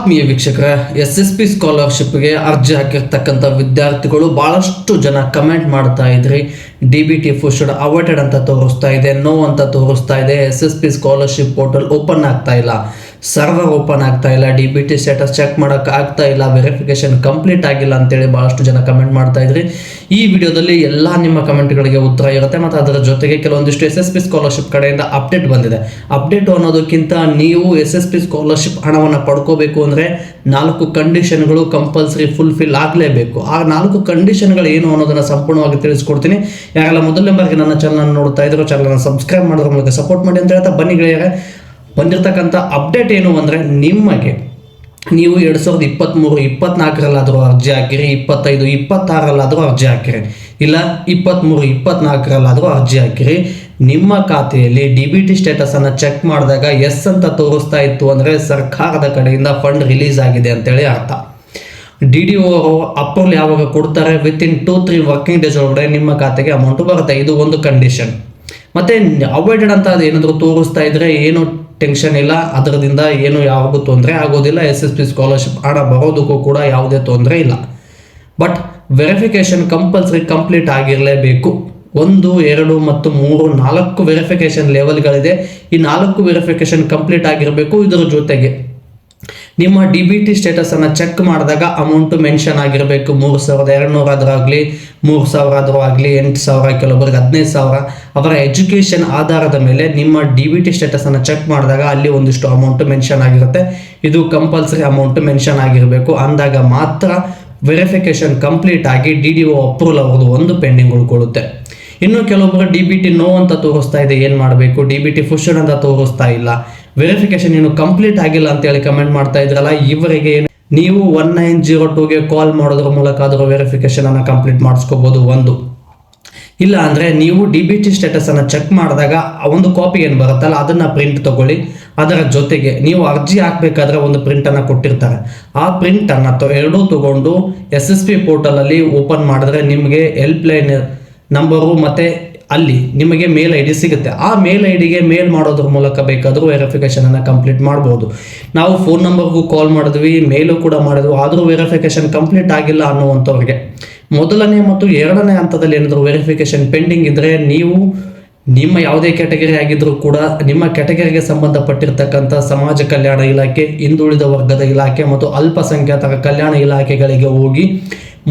ಆತ್ಮೀಯ ವೀಕ್ಷಕರ, SSP ಸ್ಕಾಲರ್ಶಿಪ್ಗೆ ಅರ್ಜಿ ಹಾಕಿರ್ತಕ್ಕಂಥ ವಿದ್ಯಾರ್ಥಿಗಳು ಬಹಳಷ್ಟು ಜನ ಕಮೆಂಟ್ ಮಾಡ್ತಾ ಇದ್ರಿ. DBT ಫುಡ್ ಅವಾಯ್ಡೆಡ್ ಅಂತ ತೋರಿಸ್ತಾ ಇದೆ, ನೋ ಅಂತ ತೋರಿಸ್ತಾ ಇದೆ. SSP ಸ್ಕಾಲರ್ಶಿಪ್ ಪೋರ್ಟಲ್ ಓಪನ್ ಆಗ್ತಾ ಇಲ್ಲ, ಸರ್ವರ್ ಓಪನ್ ಆಗ್ತಾ ಇಲ್ಲ, DBT ಸ್ಟೇಟಸ್ ಚೆಕ್ ಮಾಡೋಕೆ ಆಗ್ತಾ ಇಲ್ಲ, ವೆರಿಫಿಕೇಶನ್ ಕಂಪ್ಲೀಟ್ ಆಗಿಲ್ಲ ಅಂತೇಳಿ ಬಹಳಷ್ಟು ಜನ ಕಮೆಂಟ್ ಮಾಡ್ತಾ ಇದ್ರಿ. ಈ ವಿಡಿಯೋದಲ್ಲಿ ಎಲ್ಲ ನಿಮ್ಮ ಕಮೆಂಟ್ಗಳಿಗೆ ಉತ್ತರ ಇರುತ್ತೆ ಮತ್ತು ಅದರ ಜೊತೆಗೆ ಕೆಲವೊಂದಿಷ್ಟು SSP ಸ್ಕಾಲರ್ಶಿಪ್ ಕಡೆಯಿಂದ ಅಪ್ಡೇಟ್ ಬಂದಿದೆ. ಅಪ್ಡೇಟ್ ಅನ್ನೋದಕ್ಕಿಂತ ನೀವು SSP ಸ್ಕಾಲರ್ಶಿಪ್ ಹಣವನ್ನು ಪಡ್ಕೋಬೇಕು ಅಂದರೆ 4 ಕಂಡೀಷನ್ಗಳು ಕಂಪಲ್ಸರಿ ಫುಲ್ಫಿಲ್ ಆಗಲೇಬೇಕು. ಆ 4 ಕಂಡೀಷನ್ಗಳು ಏನು ಅನ್ನೋದನ್ನು ಸಂಪೂರ್ಣವಾಗಿ ತಿಳಿಸ್ಕೊಡ್ತೀನಿ. ಯಾರೆಲ್ಲ ಮೊದಲನೇ ಬಾರಿಗೆ ನನ್ನ ಚಾನಲ್ ನೋಡ್ತಾ ಇದ್ರು, ಚಾನಲ್ನ ಸಬ್ಸ್ಕ್ರೈಬ್ ಮಾಡೋದ್ರ ಮೂಲಕ ಸಪೋರ್ಟ್ ಮಾಡಿ ಅಂತ ಹೇಳ್ತಾ ಬನ್ನಿ ಗೆಳೆಯರೆ. ಬಂದಿರತಕ್ಕಂಥ ಅಪ್ಡೇಟ್ ಏನು ಅಂದರೆ, ನಿಮಗೆ ನೀವು 2023-24ರಲ್ಲಾದರೂ ಅರ್ಜಿ ಹಾಕಿರಿ, 25-26ರಲ್ಲಾದರೂ ಅರ್ಜಿ ಹಾಕಿರಿ, ಇಲ್ಲ 23-24ರಲ್ಲಾದರೂ ಅರ್ಜಿ ಹಾಕಿರಿ. ನಿಮ್ಮ ಖಾತೆಯಲ್ಲಿ DBT ಸ್ಟೇಟಸನ್ನು ಚೆಕ್ ಮಾಡಿದಾಗ ಎಸ್ ಅಂತ ತೋರಿಸ್ತಾ ಇತ್ತು ಅಂದರೆ ಸರ್ಕಾರದ ಕಡೆಯಿಂದ ಫಂಡ್ ರಿಲೀಸ್ ಆಗಿದೆ ಅಂತೇಳಿ ಅರ್ಥ. DDO ಅಪ್ರೂವಲ್ ಯಾವಾಗ ಕೊಡ್ತಾರೆ, ವಿತಿನ್ 2-3 ವರ್ಕಿಂಗ್ ಡೇಸ್ ಒಳಗಡೆ ನಿಮ್ಮ ಖಾತೆಗೆ ಅಮೌಂಟ್ ಬರುತ್ತೆ. ಇದು ಒಂದು ಕಂಡೀಷನ್. ಮತ್ತು ಅವಾಯ್ಡೆಡ್ ಅಂತ ಅದು ಏನಾದರೂ ತೋರಿಸ್ತಾ ಇದ್ರೆ ಏನು ಟೆನ್ಷನ್ ಇಲ್ಲ, ಅದರಿಂದ ಏನು ಯಾವಾಗೂ ತೊಂದರೆ ಆಗೋದಿಲ್ಲ. SSP ಸ್ಕಾಲರ್ಶಿಪ್ ಹಣ ಬರೋದಕ್ಕೂ ಕೂಡ ಯಾವುದೇ ತೊಂದರೆ ಇಲ್ಲ. ಬಟ್ ವೆರಿಫಿಕೇಶನ್ ಕಂಪಲ್ಸರಿ ಕಂಪ್ಲೀಟ್ ಆಗಿರಲೇಬೇಕು. 1, 2 ಮತ್ತು 3, 4 ವೆರಿಫಿಕೇಶನ್ ಲೆವೆಲ್ಗಳಿದೆ. ಈ 4 ವೆರಿಫಿಕೇಶನ್ ಕಂಪ್ಲೀಟ್ ಆಗಿರಬೇಕು. ಇದರ ಜೊತೆಗೆ ನಿಮ್ಮ DBT ಸ್ಟೇಟಸನ್ನು ಚೆಕ್ ಮಾಡಿದಾಗ ಅಮೌಂಟು ಮೆನ್ಷನ್ ಆಗಿರಬೇಕು. 3,200 ಆದರೂ ಆಗಲಿ, 3,000 ಆದರೂ ಆಗಲಿ, 8,000, ಕೆಲವೊಬ್ಬರಿಗೆ 15,000 ಅವರ ಎಜುಕೇಷನ್ ಆಧಾರದ ಮೇಲೆ ನಿಮ್ಮ DBT ಸ್ಟೇಟಸನ್ನು ಚೆಕ್ ಮಾಡಿದಾಗ ಅಲ್ಲಿ ಒಂದಿಷ್ಟು ಅಮೌಂಟು ಮೆನ್ಷನ್ ಆಗಿರುತ್ತೆ. ಇದು ಕಂಪಲ್ಸರಿ ಅಮೌಂಟು ಮೆನ್ಷನ್ ಆಗಿರಬೇಕು. ಅಂದಾಗ ಮಾತ್ರ ವೆರಿಫಿಕೇಶನ್ ಕಂಪ್ಲೀಟ್ ಆಗಿ DDO ಅಪ್ರೂವಲ್ ಅವ್ರದ್ದು ಒಂದು ಪೆಂಡಿಂಗ್ ಉಳ್ಕೊಳ್ಳುತ್ತೆ. ಇನ್ನು ಕೆಲವೊಬ್ಬರು DBT ನೋ ಅಂತ ತೋರಿಸ್ತಾ ಇದೆ, ಏನು ಮಾಡಬೇಕು? DBT ಫುಡ್ ಅಂತ ತೋರಿಸ್ತಾ ಇಲ್ಲ, ವೆರಿಫಿಕೇಶನ್ ಏನು ಕಂಪ್ಲೀಟ್ ಆಗಿಲ್ಲ ಅಂತೇಳಿ ಕಮೆಂಟ್ ಮಾಡ್ತಾ ಇದ್ರಲ್ಲ, ಇವರಿಗೆ ನೀವು 1902ಗೆ ಕಾಲ್ ಮಾಡೋದ್ರ ಮೂಲಕ ಅದರ ವೆರಿಫಿಕೇಶನ್ ಅನ್ನು ಕಂಪ್ಲೀಟ್ ಮಾಡಿಸ್ಕೋಬಹುದು. ಒಂದು ಇಲ್ಲ ಅಂದರೆ ನೀವು DBT ಸ್ಟೇಟಸನ್ನು ಚೆಕ್ ಮಾಡಿದಾಗ ಒಂದು ಕಾಪಿ ಏನು ಬರುತ್ತಲ್ಲ ಅದನ್ನು ಪ್ರಿಂಟ್ ತಗೊಳ್ಳಿ. ಅದರ ಜೊತೆಗೆ ನೀವು ಅರ್ಜಿ ಹಾಕಬೇಕಾದ್ರೆ ಒಂದು ಪ್ರಿಂಟನ್ನು ಕೊಟ್ಟಿರ್ತಾರೆ, ಆ ಪ್ರಿಂಟನ್ನು ಎರಡೂ ತಗೊಂಡು SSP ಪೋರ್ಟಲಲ್ಲಿ ಓಪನ್ ಮಾಡಿದ್ರೆ ನಿಮಗೆ ಹೆಲ್ಪ್ಲೈನ್ ನಂಬರು ಮತ್ತು ಅಲ್ಲಿ ನಿಮಗೆ ಮೇಲ್ ID ಸಿಗುತ್ತೆ. ಆ ಮೇಲ್ IDಗೆ ಮೇಲ್ ಮಾಡೋದ್ರ ಮೂಲಕ ಬೇಕಾದರೂ ವೆರಿಫಿಕೇಶನನ್ನು ಕಂಪ್ಲೀಟ್ ಮಾಡ್ಬೋದು. ನಾವು ಫೋನ್ ನಂಬರ್ಗೂ ಕಾಲ್ ಮಾಡಿದ್ವಿ, ಮೇಲು ಕೂಡ ಮಾಡಿದ್ವಿ, ಆದರೂ ವೆರಿಫಿಕೇಶನ್ ಕಂಪ್ಲೀಟ್ ಆಗಿಲ್ಲ ಅನ್ನುವಂಥವ್ರಿಗೆ ಮೊದಲನೇ ಮತ್ತು ಎರಡನೇ ಹಂತದಲ್ಲಿ ಏನಾದರೂ ವೆರಿಫಿಕೇಶನ್ ಪೆಂಡಿಂಗ್ ಇದ್ದರೆ ನೀವು ನಿಮ್ಮ ಯಾವುದೇ ಕ್ಯಾಟಗರಿ ಆಗಿದ್ರೂ ಕೂಡ ನಿಮ್ಮ ಕ್ಯಾಟಗರಿಗೆ ಸಂಬಂಧಪಟ್ಟಿರ್ತಕ್ಕಂಥ ಸಮಾಜ ಕಲ್ಯಾಣ ಇಲಾಖೆ, ಹಿಂದುಳಿದ ವರ್ಗದ ಇಲಾಖೆ ಮತ್ತು ಅಲ್ಪಸಂಖ್ಯಾತರ ಕಲ್ಯಾಣ ಇಲಾಖೆಗಳಿಗೆ ಹೋಗಿ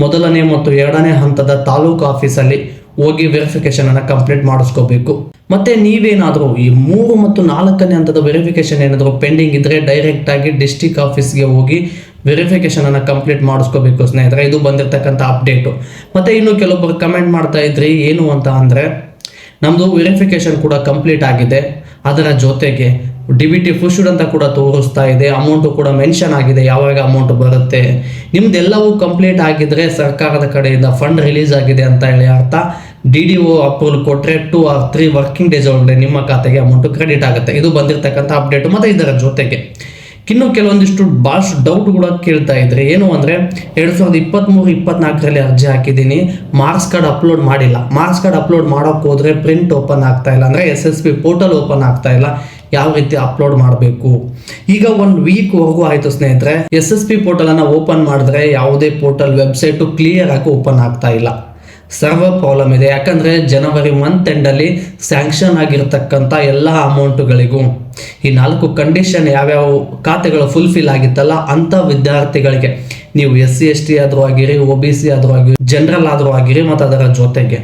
ಮೊದಲನೇ ಮತ್ತು ಎರಡನೇ ಹಂತದ ತಾಲೂಕು ಆಫೀಸಲ್ಲಿ ಹೋಗಿ ವೆರಿಫಿಕೇಶನ್ ಅನ್ನು ಕಂಪ್ಲೀಟ್ ಮಾಡಿಸ್ಕೋಬೇಕು. ಮತ್ತೆ ನೀವೇನಾದರೂ ಈ 3 ಮತ್ತು 4ನೇ ಹಂತದ ವೆರಿಫಿಕೇಶನ್ ಏನಾದರೂ ಪೆಂಡಿಂಗ್ ಇದ್ದರೆ ಡೈರೆಕ್ಟ್ ಆಗಿ ಡಿಸ್ಟಿಕ್ ಆಫೀಸ್ಗೆ ಹೋಗಿ ವೆರಿಫಿಕೇಶನ್ ಅನ್ನು ಕಂಪ್ಲೀಟ್ ಮಾಡಿಸ್ಕೋಬೇಕು ಸ್ನೇಹಿತರೆ. ಇದು ಬಂದಿರತಕ್ಕಂಥ ಅಪ್ಡೇಟು. ಮತ್ತೆ ಇನ್ನು ಕೆಲವೊಬ್ಬರು ಕಮೆಂಟ್ ಮಾಡ್ತಾ ಇದ್ರಿ, ಏನು ಅಂತ ಅಂದರೆ ನಮ್ಮದು ವೆರಿಫಿಕೇಶನ್ ಕೂಡ ಕಂಪ್ಲೀಟ್ ಆಗಿದೆ, ಅದರ ಜೊತೆಗೆ DBT ಫುಡ್ ಅಂತ ಕೂಡ ತೋರಿಸ್ತಾ ಇದೆ, ಅಮೌಂಟು ಕೂಡ ಮೆನ್ಷನ್ ಆಗಿದೆ, ಯಾವಾಗ ಅಮೌಂಟ್ ಬರುತ್ತೆ, ನಿಮ್ದೆಲ್ಲವೂ ಕಂಪ್ಲೀಟ್ ಆಗಿದ್ರೆ ಸರ್ಕಾರದ ಕಡೆಯಿಂದ ಫಂಡ್ ರಿಲೀಸ್ ಆಗಿದೆ ಅಂತ ಹೇಳಿ ಅರ್ಥ. DDO ಅಪ್ರೂವಲ್ ಕೊಟ್ಟರೆ 2 or 3 ವರ್ಕಿಂಗ್ ಡೇಸ್ ಒಳಗಡೆ ನಿಮ್ಮ ಖಾತೆಗೆ ಅಮೌಂಟು ಕ್ರೆಡಿಟ್ ಆಗುತ್ತೆ. ಇದು ಬಂದಿರತಕ್ಕಂಥ ಅಪ್ಡೇಟು. ಮತ್ತು ಇದರ ಜೊತೆಗೆ ಇನ್ನು ಕೆಲವೊಂದಿಷ್ಟು ಭಾಳಷ್ಟು ಡೌಟ್ ಕೂಡ ಕೇಳ್ತಾ ಇದ್ರೆ, ಏನು ಅಂದರೆ 2023-24ರಲ್ಲಿ ಅರ್ಜಿ ಹಾಕಿದ್ದೀನಿ, ಮಾರ್ಕ್ಸ್ ಕಾರ್ಡ್ ಅಪ್ಲೋಡ್ ಮಾಡಿಲ್ಲ. ಮಾರ್ಕ್ಸ್ ಕಾರ್ಡ್ ಅಪ್ಲೋಡ್ ಮಾಡೋಕ್ಕೆ ಹೋದರೆ ಪ್ರಿಂಟ್ ಓಪನ್ ಆಗ್ತಾ ಇಲ್ಲ, ಅಂದರೆ SSP ಪೋರ್ಟಲ್ ಓಪನ್ ಆಗ್ತಾ ಇಲ್ಲ, ಯಾವ ರೀತಿ ಅಪ್ಲೋಡ್ ಮಾಡಬೇಕು? ಈಗ 1 ವೀಕ್ವರೆಗೂ ಆಯಿತು ಸ್ನೇಹಿತರೆ. SSP ಪೋರ್ಟಲನ್ನು ಓಪನ್ ಮಾಡಿದ್ರೆ ಯಾವುದೇ ಪೋರ್ಟಲ್ ವೆಬ್ಸೈಟು ಕ್ಲಿಯರ್ ಆಗಿ ಓಪನ್ ಆಗ್ತಾ ಇಲ್ಲ, ಸರ್ವರ್ ಪ್ರಾಬ್ಲಮ್ ಇದೆ. ಯಾಕಂದರೆ ಜನವರಿ ಮಂತ್ ಎಂಡಲ್ಲಿ ಸ್ಯಾಂಕ್ಷನ್ ಆಗಿರ್ತಕ್ಕಂಥ ಎಲ್ಲ ಅಮೌಂಟುಗಳಿಗೂ ಈ 4 ಕಂಡೀಷನ್ ಯಾವ್ಯಾವ ಖಾತೆಗಳು ಫುಲ್ಫಿಲ್ ಆಗಿತ್ತಲ್ಲ ಅಂಥ ವಿದ್ಯಾರ್ಥಿಗಳಿಗೆ, ನೀವು SC ST ಆದರೂ ಆಗಿರಿ, OBC ಆದರೂ ಆಗಿರಿ, ಜನರಲ್ ಆದರೂ ಆಗಿರಿ, ಮತ್ತು ಅದರ ಜೊತೆಗೆ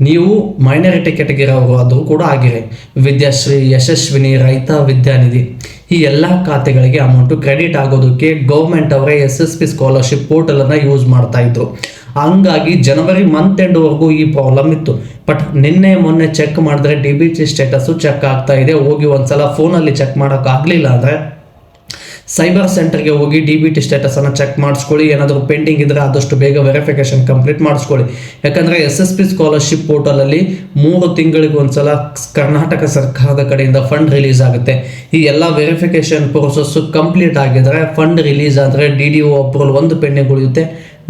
ನೀವು ಮೈನಾರಿಟಿ ಕ್ಯಾಟಗರಿ ಅವರು ಆದರೂ ಕೂಡ ಆಗಿರಿ, ವಿದ್ಯಾಶ್ರೀ, ಯಶಸ್ವಿನಿ, ರೈತ ವಿದ್ಯಾನಿಧಿ, ಈ ಎಲ್ಲ ಖಾತೆಗಳಿಗೆ ಅಮೌಂಟು ಕ್ರೆಡಿಟ್ ಆಗೋದಕ್ಕೆ ಗೌರ್ಮೆಂಟ್ ಅವರೇ SSP ಸ್ಕಾಲರ್ಶಿಪ್ ಪೋರ್ಟಲನ್ನು ಯೂಸ್ ಮಾಡ್ತಾ ಇದ್ರು. ಹಂಗಾಗಿ ಜನವರಿ ಮಂತ್ ಎಂಡ್ವರೆಗೂ ಈ ಪ್ರಾಬ್ಲಮ್ ಇತ್ತು. ಬಟ್ ನಿನ್ನೆ ಮೊನ್ನೆ ಚೆಕ್ ಮಾಡಿದ್ರೆ DBT ಸ್ಟೇಟಸ್ಸು ಚೆಕ್ ಆಗ್ತಾ ಇದೆ. ಹೋಗಿ ಒಂದ್ಸಲ ಫೋನಲ್ಲಿ ಚೆಕ್ ಮಾಡೋಕ್ಕಾಗಲಿಲ್ಲ ಅಂದರೆ ಸೈಬರ್ ಸೆಂಟರ್ಗೆ ಹೋಗಿ DBT ಸ್ಟೇಟಸನ್ನು ಚೆಕ್ ಮಾಡಿಸ್ಕೊಳ್ಳಿ. ಏನಾದರೂ ಪೆಂಡಿಂಗ್ ಇದ್ದರೆ ಆದಷ್ಟು ಬೇಗ ವೆರಿಫಿಕೇಶನ್ ಕಂಪ್ಲೀಟ್ ಮಾಡಿಸ್ಕೊಳ್ಳಿ. ಯಾಕಂದರೆ SSP ಸ್ಕಾಲರ್ಶಿಪ್ ಪೋರ್ಟಲಲ್ಲಿ 3 ತಿಂಗಳಿಗೆ ಒಂದ್ಸಲ ಕರ್ನಾಟಕ ಸರ್ಕಾರದ ಕಡೆಯಿಂದ ಫಂಡ್ ರಿಲೀಸ್ ಆಗುತ್ತೆ. ಈ ಎಲ್ಲ ವೆರಿಫಿಕೇಶನ್ ಪ್ರೋಸೆಸ್ಸು ಕಂಪ್ಲೀಟ್ ಆಗಿದ್ರೆ ಫಂಡ್ ರಿಲೀಸ್ ಆದರೆ DDO ಅಪ್ರೂವಲ್ ಒಂದು ಪೆಂಡಿಂಗ್ ಉಳಿಯುತ್ತೆ.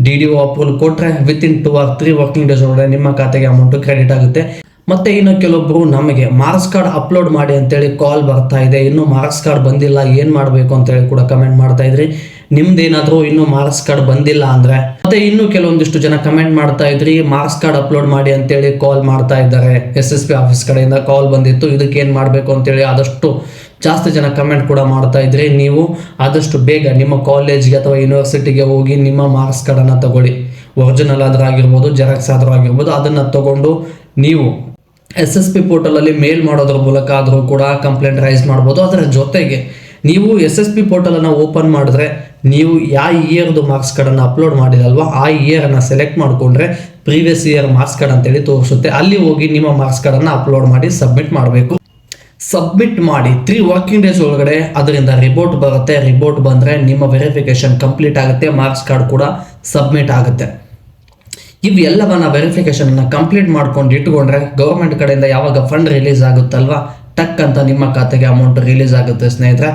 DDO ಅಪ್ರೂವಲ್ ಕೊಟ್ಟರೆ ವಿತಿನ್ 2 or 3 ವರ್ಕಿಂಗ್ ಡೇಸ್ ಒಳಗಡೆ ನಿಮ್ಮ ಖಾತೆಗೆ ಅಮೌಂಟು ಕ್ರೆಡಿಟ್ ಆಗುತ್ತೆ. ಮತ್ತೆ ಇನ್ನು ಕೆಲವೊಬ್ರು ನಮಗೆ ಮಾರ್ಕ್ಸ್ ಕಾರ್ಡ್ ಅಪ್ಲೋಡ್ ಮಾಡಿ ಅಂತೇಳಿ ಕಾಲ್ ಬರ್ತಾ ಇದೆ, ಇನ್ನು ಮಾರ್ಕ್ಸ್ ಕಾರ್ಡ್ ಬಂದಿಲ್ಲ, ಏನ್ ಮಾಡಬೇಕು ಅಂತೇಳಿ ಕೂಡ ಕಮೆಂಟ್ ಮಾಡ್ತಾ ಇದ್ರಿ. ನಿಮ್ದೇನಾದ್ರೂ ಇನ್ನು ಮಾರ್ಕ್ಸ್ ಕಾರ್ಡ್ ಬಂದಿಲ್ಲ ಅಂದ್ರೆ, ಮತ್ತೆ ಇನ್ನು ಕೆಲವೊಂದಿಷ್ಟು ಜನ ಕಮೆಂಟ್ ಮಾಡ್ತಾ ಇದ್ರಿ ಮಾರ್ಕ್ಸ್ ಕಾರ್ಡ್ ಅಪ್ಲೋಡ್ ಮಾಡಿ ಅಂತೇಳಿ ಕಾಲ್ ಮಾಡ್ತಾ ಇದ್ದಾರೆ. SSP ಆಫೀಸ್ ಕಡೆಯಿಂದ ಕಾಲ್ ಬಂದಿತ್ತು, ಇದಕ್ಕೆ ಏನ್ ಮಾಡಬೇಕು ಅಂತೇಳಿ ಆದಷ್ಟು ಜಾಸ್ತಿ ಜನ ಕಮೆಂಟ್ ಕೂಡ ಮಾಡ್ತಾ ಇದ್ರಿ. ನೀವು ಆದಷ್ಟು ಬೇಗ ನಿಮ್ಮ ಕಾಲೇಜ್ಗೆ ಅಥವಾ ಯೂನಿವರ್ಸಿಟಿಗೆ ಹೋಗಿ ನಿಮ್ಮ ಮಾರ್ಕ್ಸ್ ಕಾರ್ಡನ್ನು ತಗೊಳ್ಳಿ. ಒರಿಜಿನಲ್ ಆದ್ರೂ ಆಗಿರ್ಬೋದು, ಜೆರಾಕ್ಸ್ ಆದ್ರೂ ಆಗಿರ್ಬೋದು, ಅದನ್ನ ತಗೊಂಡು ನೀವು SSP ಪೋರ್ಟಲಲ್ಲಿ ಮೇಲ್ ಮಾಡೋದ್ರ ಮೂಲಕ ಆದರೂ ಕೂಡ ಕಂಪ್ಲೇಂಟ್ ರೈಸ್ ಮಾಡ್ಬೋದು. ಅದರ ಜೊತೆಗೆ ನೀವು SSP ಪೋರ್ಟಲನ್ನು ಓಪನ್ ಮಾಡಿದ್ರೆ ನೀವು ಯಾವ ಇಯರ್ದು ಮಾರ್ಕ್ಸ್ ಕಾರ್ಡನ್ನು ಅಪ್ಲೋಡ್ ಮಾಡಿದಲ್ವಾ ಆ ಇಯರನ್ನು ಸೆಲೆಕ್ಟ್ ಮಾಡಿಕೊಂಡ್ರೆ ಪ್ರೀವಿಯಸ್ ಇಯರ್ ಮಾರ್ಕ್ಸ್ ಕಾರ್ಡ್ ಅಂತೇಳಿ ತೋರಿಸುತ್ತೆ. ಅಲ್ಲಿ ಹೋಗಿ ನಿಮ್ಮ ಮಾರ್ಕ್ಸ್ ಕಾರ್ಡನ್ನು ಅಪ್ಲೋಡ್ ಮಾಡಿ ಸಬ್ಮಿಟ್ ಮಾಡಬೇಕು. ಸಬ್ಮಿಟ್ ಮಾಡಿ 3 ವರ್ಕಿಂಗ್ ಡೇಸ್ ಒಳಗಡೆ ಅದರಿಂದ ರಿಪೋರ್ಟ್ ಬರುತ್ತೆ. ರಿಪೋರ್ಟ್ ಬಂದರೆ ನಿಮ್ಮ ವೆರಿಫಿಕೇಶನ್ ಕಂಪ್ಲೀಟ್ ಆಗುತ್ತೆ, ಮಾರ್ಕ್ಸ್ ಕಾರ್ಡ್ ಕೂಡ ಸಬ್ಮಿಟ್ ಆಗುತ್ತೆ. ಇವೆಲ್ಲವನ್ನ ವೆರಿಫಿಕೇಶನ್ ಕಂಪ್ಲೀಟ್ ಮಾಡ್ಕೊಂಡು ಇಟ್ಕೊಂಡ್ರೆ ಗೌರ್ಮೆಂಟ್ ಕಡೆಯಿಂದ ಯಾವಾಗ ಫಂಡ್ ರಿಲೀಸ್ ಆಗುತ್ತಲ್ವಾ ಟಕ್ ಅಂತ ನಿಮ್ಮ ಖಾತೆಗೆ ಅಮೌಂಟ್ ರಿಲೀಸ್ ಆಗುತ್ತೆ ಸ್ನೇಹಿತರೆ.